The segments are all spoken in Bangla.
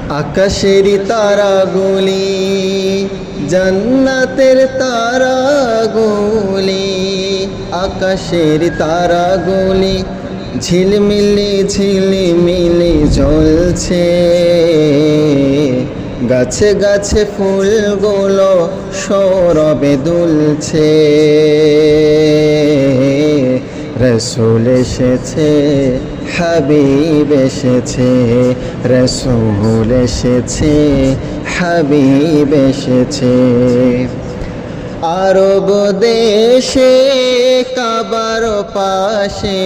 আকাশেরই তারাগুলি, জান্নাতের তারাগুলি, আকাশের তারাগুলি ঝিলমিলি ঝিলিমিলি জ্বলছে। গাছে গাছে ফুলগুলো সৌরভে দুলছে। রসুল এসেছে, হাবিব এসেছে, রসুল এসেছে, হাবিব এসেছে। আরব দেশে কাবার পাশে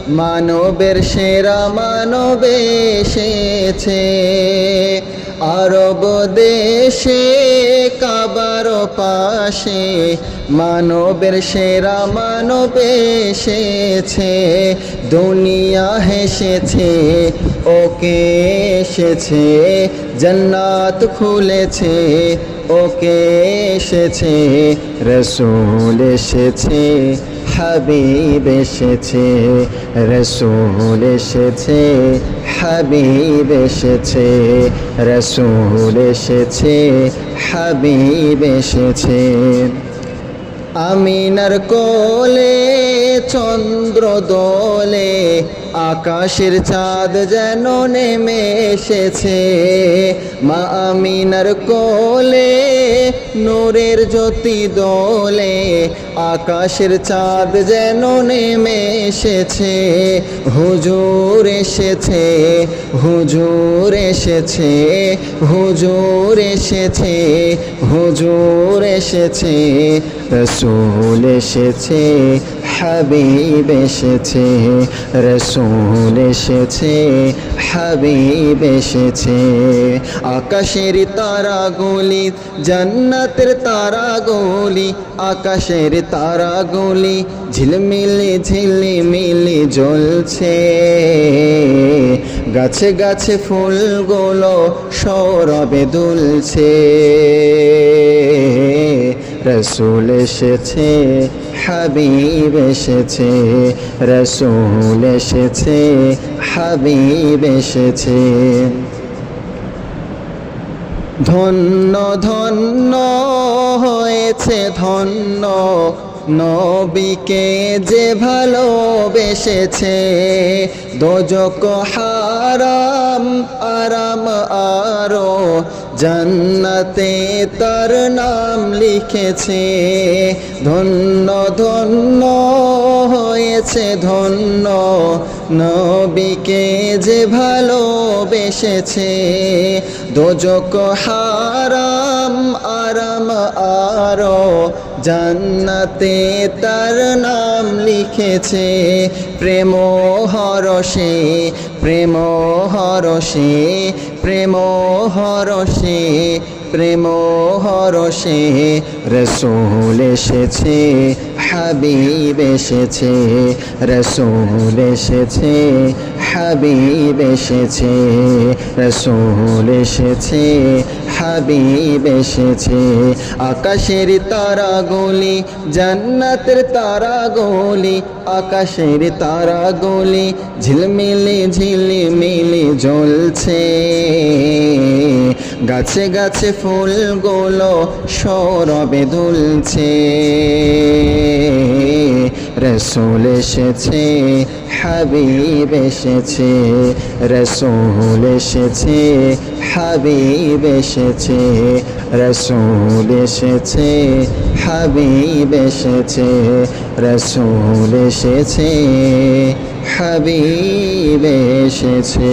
মানবের সেরা মানব এসেছে। আরব দেশে কাবার পাশে মানবের সেরা মানব এসেছে। দুনিয়া হেসেছে, ওকে এসেছে, জান্নাত খুলেছে, ওকে এসেছে। রসুল এসেছে, হাবিব এসেছে, রসুল এসেছে, হাবিব এসেছে, রসুল এসেছে, হাবিব এসেছে। আমিনার কোলে চন্দ্র দোলে, আকাশের চাঁদ যেন নেমে এসেছে। মা আমিনার কোলে নূরের জ্যোতি দোলে, আকাশের চাঁদ যেন নেমে এসেছে। হুজুর এসেছে, হুজুর এসেছে, হুজুর এসেছে, হুজুর এসেছে। রসুল এসেছে, হাবিব এসেছে, রসুল এসেছে, হাবিব এসেছে। আকাশের তারাগুলি, জান্নাতের তারাগুলি, আকাশের তারাগুলি ঝিলমিলি ঝিলিমিলি জ্বলছে। গাছে গাছে ফুলগুলো সৌরভে দুলছে। রসুল এসেছে, হাবিব এসেছে, রসুল এসেছে, হাবিব এসেছে। ধন্য ধন্য হয়েছে ধন্য, নবীকে যে ভালোবেসেছে। দোজক হারাম আরাম আরো, জান্নাতে তার নাম লিখেছে। ধন্য ধন্য হয়েছে ধন্য, নবীকে যে ভালোবেসেছে। দোজক হারাম আরাম আরো, জান্নাতে তার নাম লিখেছে। প্রেম হরষে, প্রেম হরষে, প্রেম হরষে, প্রেম হরষে। রসুল এসেছে, হাবিব এসেছে, রসুল এসেছে, হাবিব এসেছে, রসুল এসেছে, হাবিব এসেছে। আকাশের তারাগুলি, জান্নাতের তারাগুলি, আকাশের তারাগুলি ঝিলমিলি ঝিলিমিলি জ্বলছে। গাছে গাছে ফুলগুলো সৌরভে দুলছে। রসুল এসেছে, হাবিব এসেছে, রসুল এসেছে, হাবিব এসেছে, রসুল এসেছে, হাবিব এসেছে, রসুল এসেছে, হাবিব এসেছে।